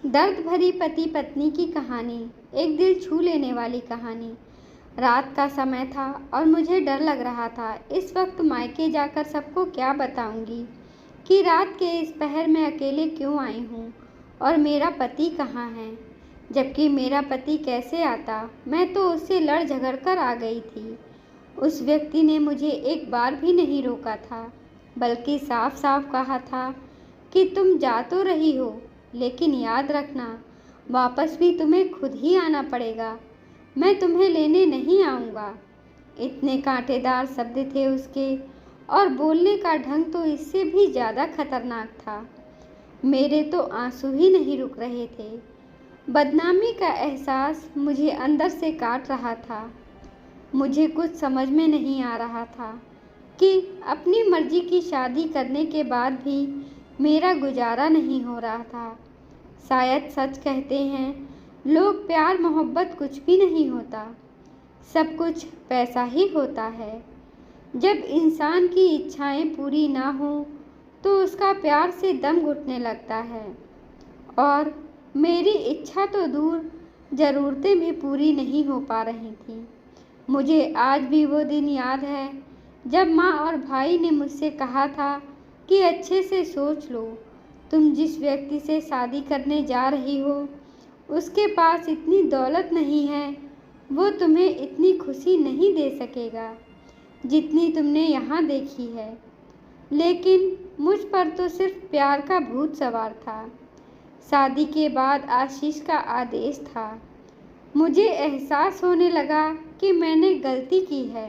दर्द भरी पति पत्नी की कहानी, एक दिल छू लेने वाली कहानी। रात का समय था और मुझे डर लग रहा था। इस वक्त मायके जाकर सबको क्या बताऊंगी कि रात के इस पहर में अकेले क्यों आई हूँ और मेरा पति कहाँ है। जबकि मेरा पति कैसे आता, मैं तो उससे लड़ झगड़ कर आ गई थी। उस व्यक्ति ने मुझे एक बार भी नहीं रोका था, बल्कि साफ साफ कहा था कि तुम जा तो रही हो, लेकिन याद रखना, वापस भी तुम्हें खुद ही आना पड़ेगा। मैं तुम्हें लेने नहीं आऊँगा। इतने कांटेदार शब्द थे उसके, और बोलने का ढंग तो इससे भी ज़्यादा खतरनाक था। मेरे तो आंसू ही नहीं रुक रहे थे। बदनामी का एहसास मुझे अंदर से काट रहा था। मुझे कुछ समझ में नहीं आ रहा था कि अपनी मर्जी की शादी करने के बाद भी मेरा गुजारा नहीं हो रहा था। शायद सच कहते हैं लोग, प्यार मोहब्बत कुछ भी नहीं होता, सब कुछ पैसा ही होता है। जब इंसान की इच्छाएं पूरी ना हो तो उसका प्यार से दम घुटने लगता है। और मेरी इच्छा तो दूर, ज़रूरतें भी पूरी नहीं हो पा रही थी। मुझे आज भी वो दिन याद है जब माँ और भाई ने मुझसे कहा था कि अच्छे से सोच लो, तुम जिस व्यक्ति से शादी करने जा रही हो उसके पास इतनी दौलत नहीं है, वो तुम्हें इतनी खुशी नहीं दे सकेगा जितनी तुमने यहाँ देखी है। लेकिन मुझ पर तो सिर्फ प्यार का भूत सवार था। शादी के बाद आशीष का आदेश था। मुझे एहसास होने लगा कि मैंने गलती की है,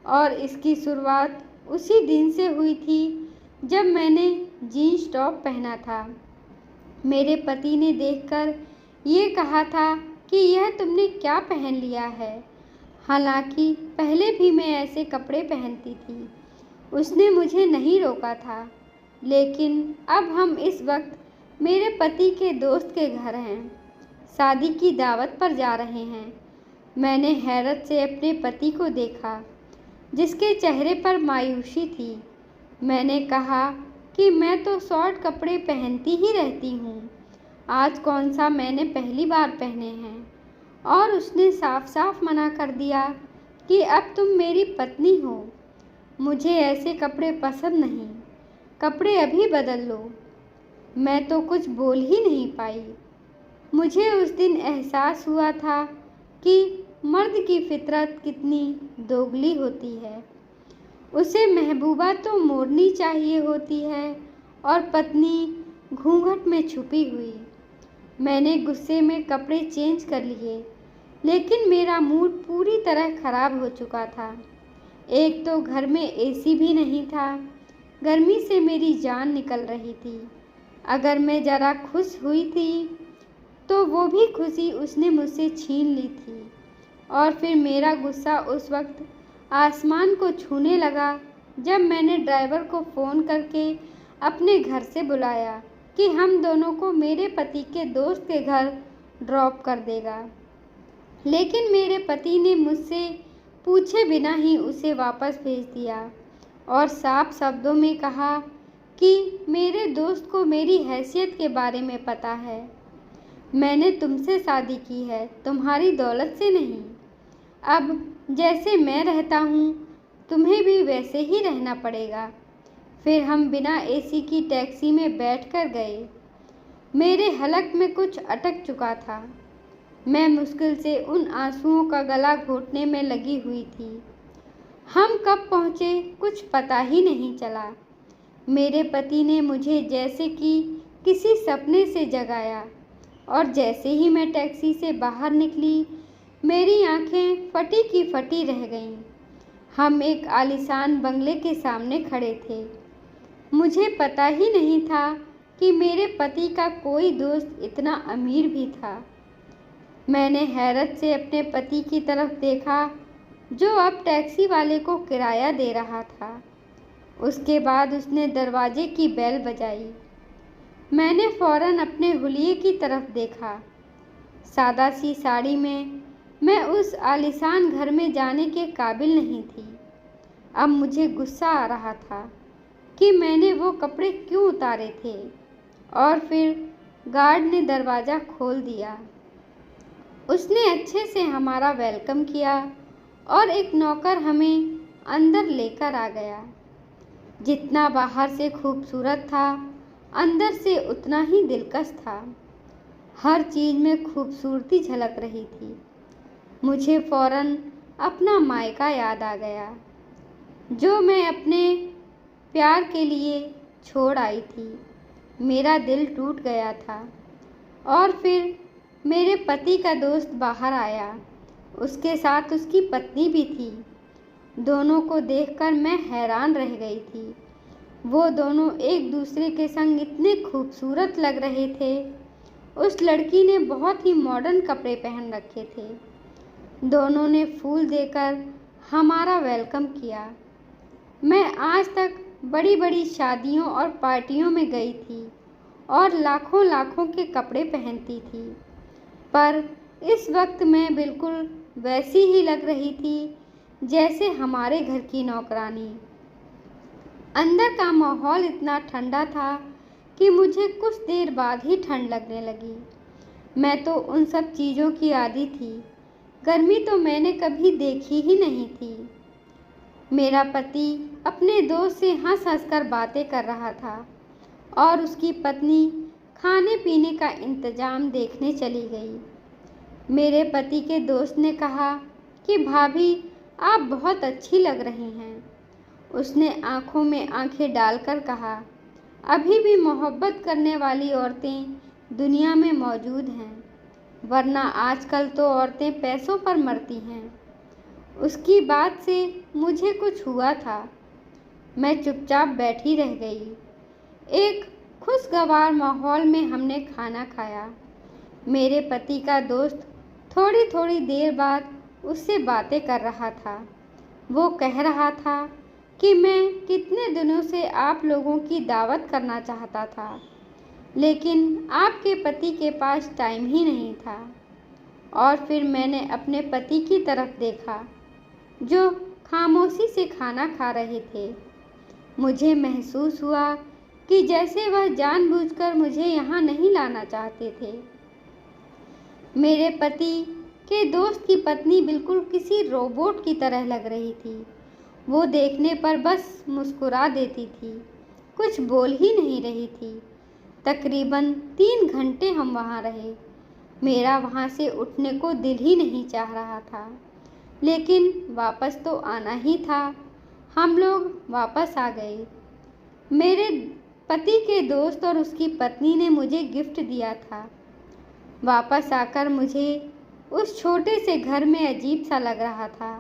और इसकी शुरुआत उसी दिन से हुई थी जब मैंने जीन्स टॉप पहना था। मेरे पति ने देखकर ये कहा था कि यह तुमने क्या पहन लिया है। हालांकि पहले भी मैं ऐसे कपड़े पहनती थी। उसने मुझे नहीं रोका था, लेकिन अब हम इस वक्त मेरे पति के दोस्त के घर हैं, शादी की दावत पर जा रहे हैं। मैंने हैरत से अपने पति को देखा, जिसके चेहरे पर मायूसी थी। मैंने कहा कि मैं तो शॉर्ट कपड़े पहनती ही रहती हूँ, आज कौन सा मैंने पहली बार पहने हैं। और उसने साफ साफ मना कर दिया कि अब तुम मेरी पत्नी हो, मुझे ऐसे कपड़े पसंद नहीं, कपड़े अभी बदल लो। मैं तो कुछ बोल ही नहीं पाई। मुझे उस दिन एहसास हुआ था कि मर्द की फितरत कितनी दोगली होती है। उसे महबूबा तो मोरनी चाहिए होती है और पत्नी घूंघट में छुपी हुई। मैंने गुस्से में कपड़े चेंज कर लिए, लेकिन मेरा मूड पूरी तरह खराब हो चुका था। एक तो घर में एसी भी नहीं था, गर्मी से मेरी जान निकल रही थी। अगर मैं ज़रा खुश हुई थी तो वो भी खुशी उसने मुझसे छीन ली थी। और फिर मेरा गुस्सा उस वक्त आसमान को छूने लगा जब मैंने ड्राइवर को फ़ोन करके अपने घर से बुलाया कि हम दोनों को मेरे पति के दोस्त के घर ड्रॉप कर देगा। लेकिन मेरे पति ने मुझसे पूछे बिना ही उसे वापस भेज दिया और साफ शब्दों में कहा कि मेरे दोस्त को मेरी हैसियत के बारे में पता है। मैंने तुमसे शादी की है, तुम्हारी दौलत से नहीं। अब जैसे मैं रहता हूँ, तुम्हें भी वैसे ही रहना पड़ेगा। फिर हम बिना एसी की टैक्सी में बैठकर गए। मेरे हलक में कुछ अटक चुका था। मैं मुश्किल से उन आंसुओं का गला घोटने में लगी हुई थी। हम कब पहुँचे कुछ पता ही नहीं चला। मेरे पति ने मुझे जैसे कि किसी सपने से जगाया, और जैसे ही मैं टैक्सी से बाहर निकली, मेरी आंखें फटी की फटी रह गईं। हम एक आलीशान बंगले के सामने खड़े थे। मुझे पता ही नहीं था कि मेरे पति का कोई दोस्त इतना अमीर भी था। मैंने हैरत से अपने पति की तरफ देखा, जो अब टैक्सी वाले को किराया दे रहा था। उसके बाद उसने दरवाजे की बेल बजाई। मैंने फ़ौरन अपने हुलिये की तरफ देखा। सादा सी साड़ी में मैं उस आलीशान घर में जाने के काबिल नहीं थी। अब मुझे गुस्सा आ रहा था कि मैंने वो कपड़े क्यों उतारे थे, और फिर गार्ड ने दरवाज़ा खोल दिया। उसने अच्छे से हमारा वेलकम किया और एक नौकर हमें अंदर लेकर आ गया। जितना बाहर से खूबसूरत था, अंदर से उतना ही दिलकश था। हर चीज़ में खूबसूरती झलक रही थी। मुझे फ़ौरन अपना मायका याद आ गया, जो मैं अपने प्यार के लिए छोड़ आई थी। मेरा दिल टूट गया था। और फिर मेरे पति का दोस्त बाहर आया। उसके साथ उसकी पत्नी भी थी। दोनों को देखकर मैं हैरान रह गई थी। वो दोनों एक दूसरे के संग इतने खूबसूरत लग रहे थे। उस लड़की ने बहुत ही मॉडर्न कपड़े पहन रखे थे। दोनों ने फूल देकर हमारा वेलकम किया। मैं आज तक बड़ी बड़ी शादियों और पार्टियों में गई थी और लाखों लाखों के कपड़े पहनती थी, पर इस वक्त मैं बिल्कुल वैसी ही लग रही थी जैसे हमारे घर की नौकरानी। अंदर का माहौल इतना ठंडा था कि मुझे कुछ देर बाद ही ठंड लगने लगी। मैं तो उन सब चीज़ों की आदी थी। गर्मी तो मैंने कभी देखी ही नहीं थी। मेरा पति अपने दोस्त से हंस हंस कर बातें कर रहा था और उसकी पत्नी खाने पीने का इंतजाम देखने चली गई। मेरे पति के दोस्त ने कहा कि भाभी, आप बहुत अच्छी लग रही हैं। उसने आंखों में आंखें डालकर कहा, अभी भी मोहब्बत करने वाली औरतें दुनिया में मौजूद हैं, वरना आजकल तो औरतें पैसों पर मरती हैं। उसकी बात से मुझे कुछ हुआ था। मैं चुपचाप बैठी रह गई। एक खुशगवार माहौल में हमने खाना खाया। मेरे पति का दोस्त थोड़ी थोड़ी देर बाद उससे बातें कर रहा था। वो कह रहा था कि मैं कितने दिनों से आप लोगों की दावत करना चाहता था, लेकिन आपके पति के पास टाइम ही नहीं था। और फिर मैंने अपने पति की तरफ देखा, जो खामोशी से खाना खा रहे थे। मुझे महसूस हुआ कि जैसे वह जानबूझकर मुझे यहाँ नहीं लाना चाहते थे। मेरे पति के दोस्त की पत्नी बिल्कुल किसी रोबोट की तरह लग रही थी। वो देखने पर बस मुस्कुरा देती थी, कुछ बोल ही नहीं रही थी। तकरीबन 3 घंटे हम वहाँ रहे। मेरा वहाँ से उठने को दिल ही नहीं चाह रहा था, लेकिन वापस तो आना ही था। हम लोग वापस आ गए। मेरे पति के दोस्त और उसकी पत्नी ने मुझे गिफ्ट दिया था। वापस आकर मुझे उस छोटे से घर में अजीब सा लग रहा था।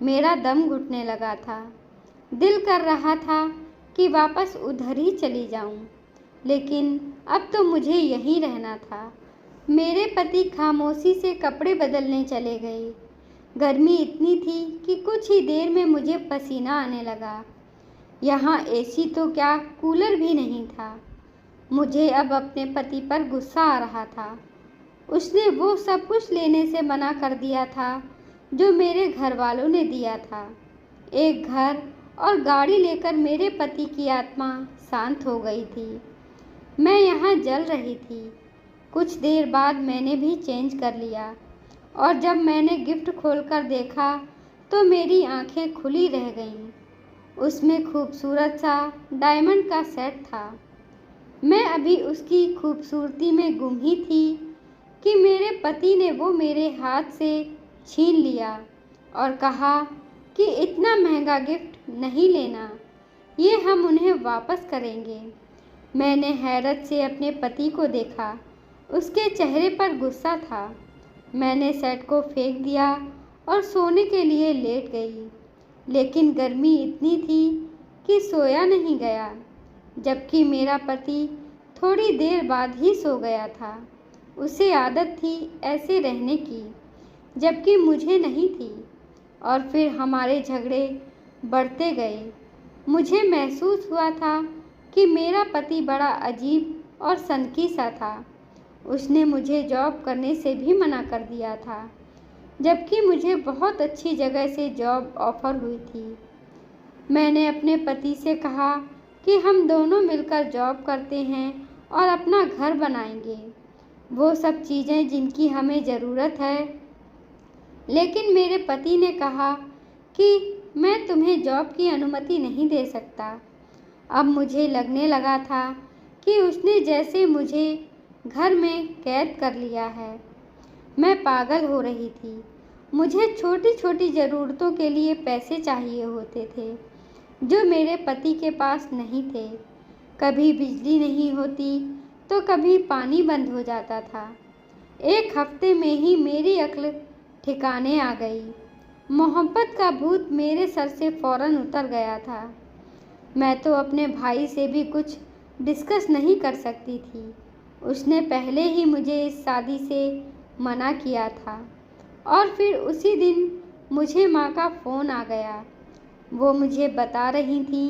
मेरा दम घुटने लगा था। दिल कर रहा था कि वापस उधर ही चली जाऊं, लेकिन अब तो मुझे यहीं रहना था। मेरे पति खामोशी से कपड़े बदलने चले गए। गर्मी इतनी थी कि कुछ ही देर में मुझे पसीना आने लगा। यहाँ एसी तो क्या, कूलर भी नहीं था। मुझे अब अपने पति पर गुस्सा आ रहा था। उसने वो सब कुछ लेने से मना कर दिया था जो मेरे घर वालों ने दिया था। एक घर और गाड़ी लेकर मेरे पति की आत्मा शांत हो गई थी। मैं यहाँ जल रही थी। कुछ देर बाद मैंने भी चेंज कर लिया और जब मैंने गिफ्ट खोलकर देखा तो मेरी आंखें खुली रह गईं। उसमें खूबसूरत सा डायमंड का सेट था। मैं अभी उसकी खूबसूरती में गुम ही थी कि मेरे पति ने वो मेरे हाथ से छीन लिया और कहा कि इतना महंगा गिफ्ट नहीं लेना, ये हम उन्हें वापस करेंगे। मैंने हैरत से अपने पति को देखा। उसके चेहरे पर गुस्सा था। मैंने सेट को फेंक दिया और सोने के लिए लेट गई, लेकिन गर्मी इतनी थी कि सोया नहीं गया, जबकि मेरा पति थोड़ी देर बाद ही सो गया था। उसे आदत थी ऐसे रहने की, जबकि मुझे नहीं थी। और फिर हमारे झगड़े बढ़ते गए। मुझे महसूस हुआ था कि मेरा पति बड़ा अजीब और सनकी सा था। उसने मुझे जॉब करने से भी मना कर दिया था, जबकि मुझे बहुत अच्छी जगह से जॉब ऑफ़र हुई थी। मैंने अपने पति से कहा कि हम दोनों मिलकर जॉब करते हैं और अपना घर बनाएंगे, वो सब चीज़ें जिनकी हमें ज़रूरत है। लेकिन मेरे पति ने कहा कि मैं तुम्हें जॉब की अनुमति नहीं दे सकता। अब मुझे लगने लगा था कि उसने जैसे मुझे घर में कैद कर लिया है। मैं पागल हो रही थी। मुझे छोटी छोटी ज़रूरतों के लिए पैसे चाहिए होते थे, जो मेरे पति के पास नहीं थे। कभी बिजली नहीं होती तो कभी पानी बंद हो जाता था। एक हफ्ते में ही मेरी अक्ल ठिकाने आ गई। मोहब्बत का भूत मेरे सर से फौरन उतर गया था। मैं तो अपने भाई से भी कुछ डिस्कस नहीं कर सकती थी। उसने पहले ही मुझे इस शादी से मना किया था। और फिर उसी दिन मुझे माँ का फ़ोन आ गया। वो मुझे बता रही थी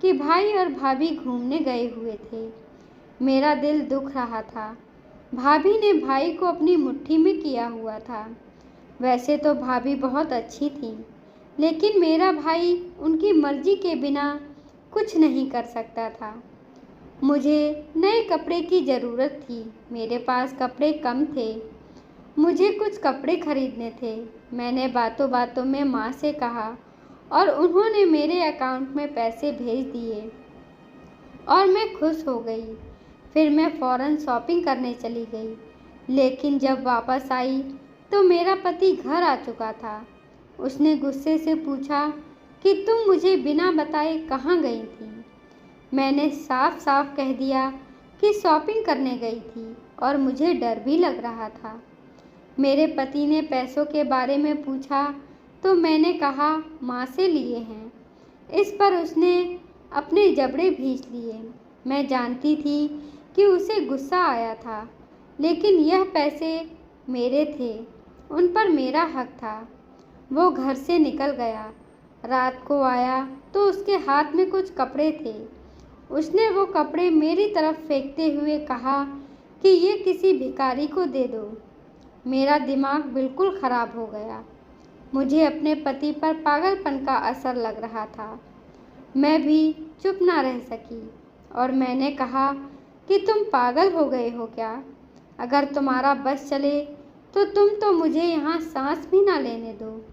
कि भाई और भाभी घूमने गए हुए थे। मेरा दिल दुख रहा था। भाभी ने भाई को अपनी मुट्ठी में किया हुआ था। वैसे तो भाभी बहुत अच्छी थी, लेकिन मेरा भाई उनकी मर्जी के बिना कुछ नहीं कर सकता था। मुझे नए कपड़े की ज़रूरत थी। मेरे पास कपड़े कम थे। मुझे कुछ कपड़े खरीदने थे। मैंने बातों बातों में माँ से कहा और उन्होंने मेरे अकाउंट में पैसे भेज दिए और मैं खुश हो गई। फिर मैं फ़ौरन शॉपिंग करने चली गई। लेकिन जब वापस आई तो मेरा पति घर आ चुका था। उसने गुस्से से पूछा कि तुम मुझे बिना बताए कहाँ गई थी। मैंने साफ साफ कह दिया कि शॉपिंग करने गई थी और मुझे डर भी लग रहा था। मेरे पति ने पैसों के बारे में पूछा तो मैंने कहा माँ से लिए हैं। इस पर उसने अपने जबड़े भींच लिए। मैं जानती थी कि उसे गुस्सा आया था, लेकिन यह पैसे मेरे थे, उन पर मेरा हक था। वो घर से निकल गया। रात को आया तो उसके हाथ में कुछ कपड़े थे। उसने वो कपड़े मेरी तरफ फेंकते हुए कहा कि ये किसी भिखारी को दे दो। मेरा दिमाग बिल्कुल खराब हो गया। मुझे अपने पति पर पागलपन का असर लग रहा था। मैं भी चुप ना रह सकी और मैंने कहा कि तुम पागल हो गए हो क्या? अगर तुम्हारा बस चले तो तुम तो मुझे यहाँ सांस भी ना लेने दो।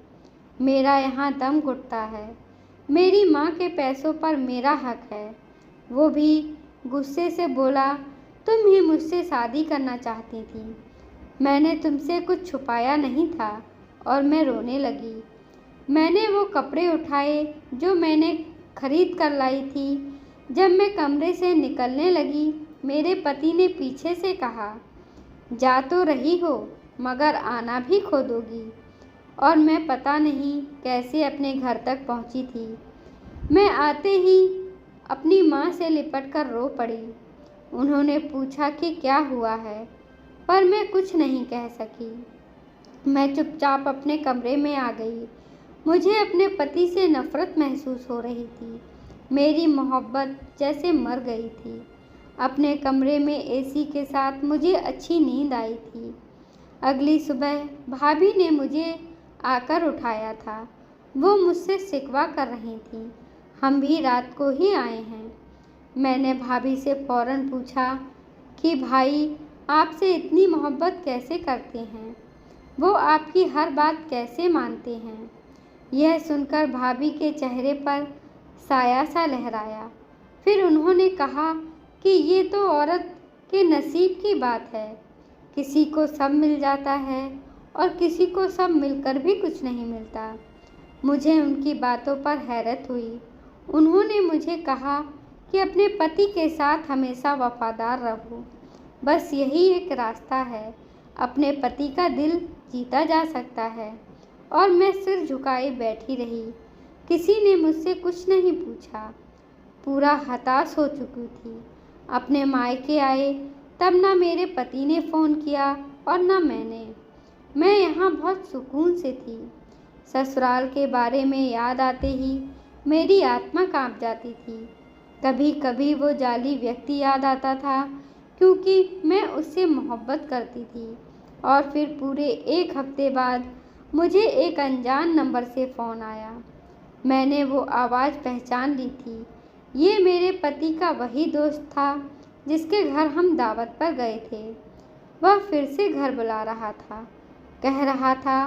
मेरा यहाँ दम घुटता है। मेरी माँ के पैसों पर मेरा हक है। वो भी गुस्से से बोला, तुम ही मुझसे शादी करना चाहती थी। मैंने तुमसे कुछ छुपाया नहीं था। और मैं रोने लगी। मैंने वो कपड़े उठाए जो मैंने खरीद कर लाई थी। जब मैं कमरे से निकलने लगी, मेरे पति ने पीछे से कहा, जा तो रही हो मगर आना भी खो दोगी। और मैं पता नहीं कैसे अपने घर तक पहुंची थी। मैं आते ही अपनी माँ से लिपट कर रो पड़ी। उन्होंने पूछा कि क्या हुआ है, पर मैं कुछ नहीं कह सकी। मैं चुपचाप अपने कमरे में आ गई। मुझे अपने पति से नफ़रत महसूस हो रही थी। मेरी मोहब्बत जैसे मर गई थी। अपने कमरे में एसी के साथ मुझे अच्छी नींद आई थी। अगली सुबह भाभी ने मुझे आकर उठाया था। वो मुझसे शिकवा कर रही थी, हम भी रात को ही आए हैं। मैंने भाभी से फ़ौरन पूछा कि भाई आपसे इतनी मोहब्बत कैसे करते हैं? वो आपकी हर बात कैसे मानते हैं? यह सुनकर भाभी के चेहरे पर साया सा लहराया। फिर उन्होंने कहा कि ये तो औरत के नसीब की बात है। किसी को सब मिल जाता है और किसी को सब मिलकर भी कुछ नहीं मिलता। मुझे उनकी बातों पर हैरत हुई। उन्होंने मुझे कहा कि अपने पति के साथ हमेशा वफादार रहो। बस यही एक रास्ता है। अपने पति का दिल जीता जा सकता है। और मैं सिर झुकाए बैठी रही। किसी ने मुझसे कुछ नहीं पूछा। पूरा हताश हो चुकी थी। अपने मायके आए तब ना मेरे पति ने फ़ोन किया और ना मैंने। मैं यहाँ बहुत सुकून से थी। ससुराल के बारे में याद आते ही मेरी आत्मा कांप जाती थी। कभी कभी वो जाली व्यक्ति याद आता था, क्योंकि मैं उससे मोहब्बत करती थी। और फिर पूरे एक हफ्ते बाद मुझे एक अनजान नंबर से फ़ोन आया। मैंने वो आवाज़ पहचान ली थी। ये मेरे पति का वही दोस्त था जिसके घर हम दावत पर गए थे। वह फिर से घर बुला रहा था। कह रहा था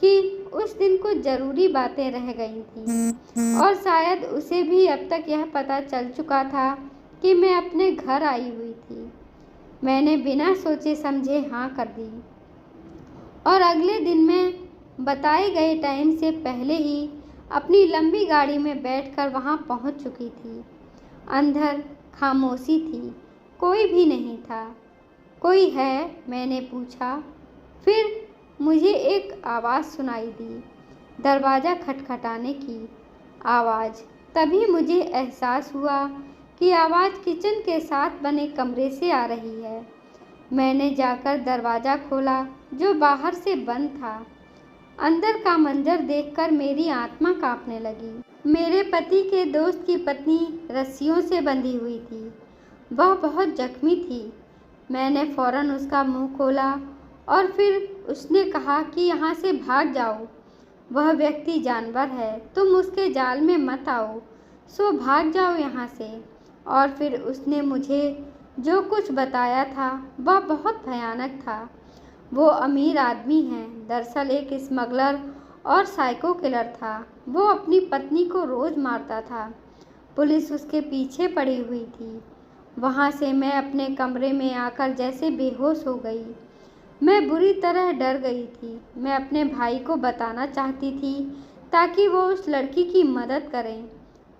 कि उस दिन कुछ ज़रूरी बातें रह गई थीं और शायद उसे भी अब तक यह पता चल चुका था कि मैं अपने घर आई हुई थी। मैंने बिना सोचे समझे हाँ कर दी और अगले दिन मैं बताए गए टाइम से पहले ही अपनी लंबी गाड़ी में बैठकर वहाँ पहुँच चुकी थी। अंदर खामोशी थी, कोई भी नहीं था। कोई है? मैंने पूछा। फिर मुझे एक आवाज़ सुनाई दी, दरवाज़ा खटखटाने की आवाज़। तभी मुझे एहसास हुआ कि आवाज़ किचन के साथ बने कमरे से आ रही है। मैंने जाकर दरवाज़ा खोला जो बाहर से बंद था। अंदर का मंजर देखकर मेरी आत्मा कांपने लगी। मेरे पति के दोस्त की पत्नी रस्सियों से बंधी हुई थी। वह बहुत जख्मी थी। मैंने फ़ौरन उसका मुंह खोला और फिर उसने कहा कि यहाँ से भाग जाओ, वह व्यक्ति जानवर है, तुम उसके जाल में मत आओ, सो भाग जाओ यहाँ से। और फिर उसने मुझे जो कुछ बताया था वह बहुत भयानक था। वो अमीर आदमी है, दरअसल एक स्मगलर और साइको किलर था। वो अपनी पत्नी को रोज़ मारता था। पुलिस उसके पीछे पड़ी हुई थी। वहाँ से मैं अपने कमरे में आकर जैसे बेहोश हो गई। मैं बुरी तरह डर गई थी। मैं अपने भाई को बताना चाहती थी ताकि वो उस लड़की की मदद करें।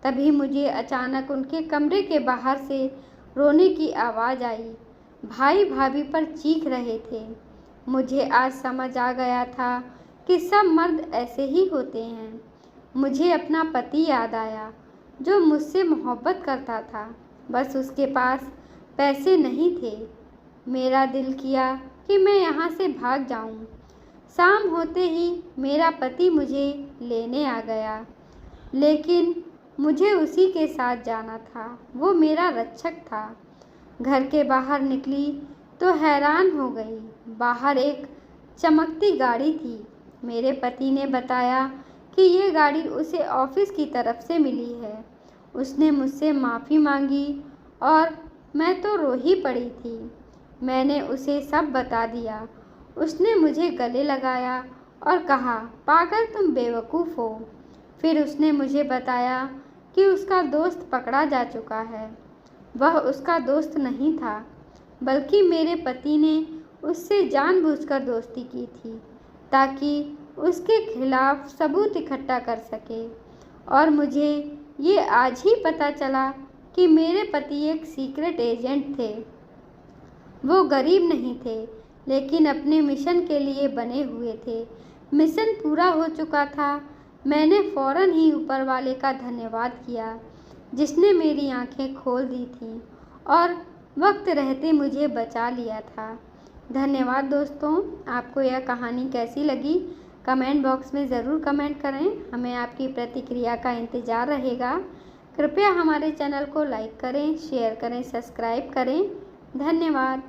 तभी मुझे अचानक उनके कमरे के बाहर से रोने की आवाज़ आई। भाई भाभी पर चीख रहे थे। मुझे आज समझ आ गया था कि सब मर्द ऐसे ही होते हैं। मुझे अपना पति याद आया जो मुझसे मोहब्बत करता था, बस उसके पास पैसे नहीं थे। मेरा दिल किया कि मैं यहाँ से भाग जाऊँ। शाम होते ही मेरा पति मुझे लेने आ गया, लेकिन मुझे उसी के साथ जाना था। वो मेरा रक्षक था। घर के बाहर निकली तो हैरान हो गई। बाहर एक चमकती गाड़ी थी। मेरे पति ने बताया कि ये गाड़ी उसे ऑफिस की तरफ से मिली है। उसने मुझसे माफ़ी मांगी और मैं तो रो ही पड़ी थी। मैंने उसे सब बता दिया। उसने मुझे गले लगाया और कहा, पागल, तुम बेवकूफ़ हो। फिर उसने मुझे बताया कि उसका दोस्त पकड़ा जा चुका है। वह उसका दोस्त नहीं था, बल्कि मेरे पति ने उससे जानबूझकर दोस्ती की थी ताकि उसके खिलाफ सबूत इकट्ठा कर सके। और मुझे ये आज ही पता चला कि मेरे पति एक सीक्रेट एजेंट थे। वो गरीब नहीं थे, लेकिन अपने मिशन के लिए बने हुए थे। मिशन पूरा हो चुका था। मैंने फ़ौरन ही ऊपर वाले का धन्यवाद किया जिसने मेरी आंखें खोल दी थीं और वक्त रहते मुझे बचा लिया था। धन्यवाद दोस्तों। आपको यह कहानी कैसी लगी कमेंट बॉक्स में ज़रूर कमेंट करें। हमें आपकी प्रतिक्रिया का इंतज़ार रहेगा। कृपया हमारे चैनल को लाइक करें, शेयर करें, सब्सक्राइब करें। धन्यवाद।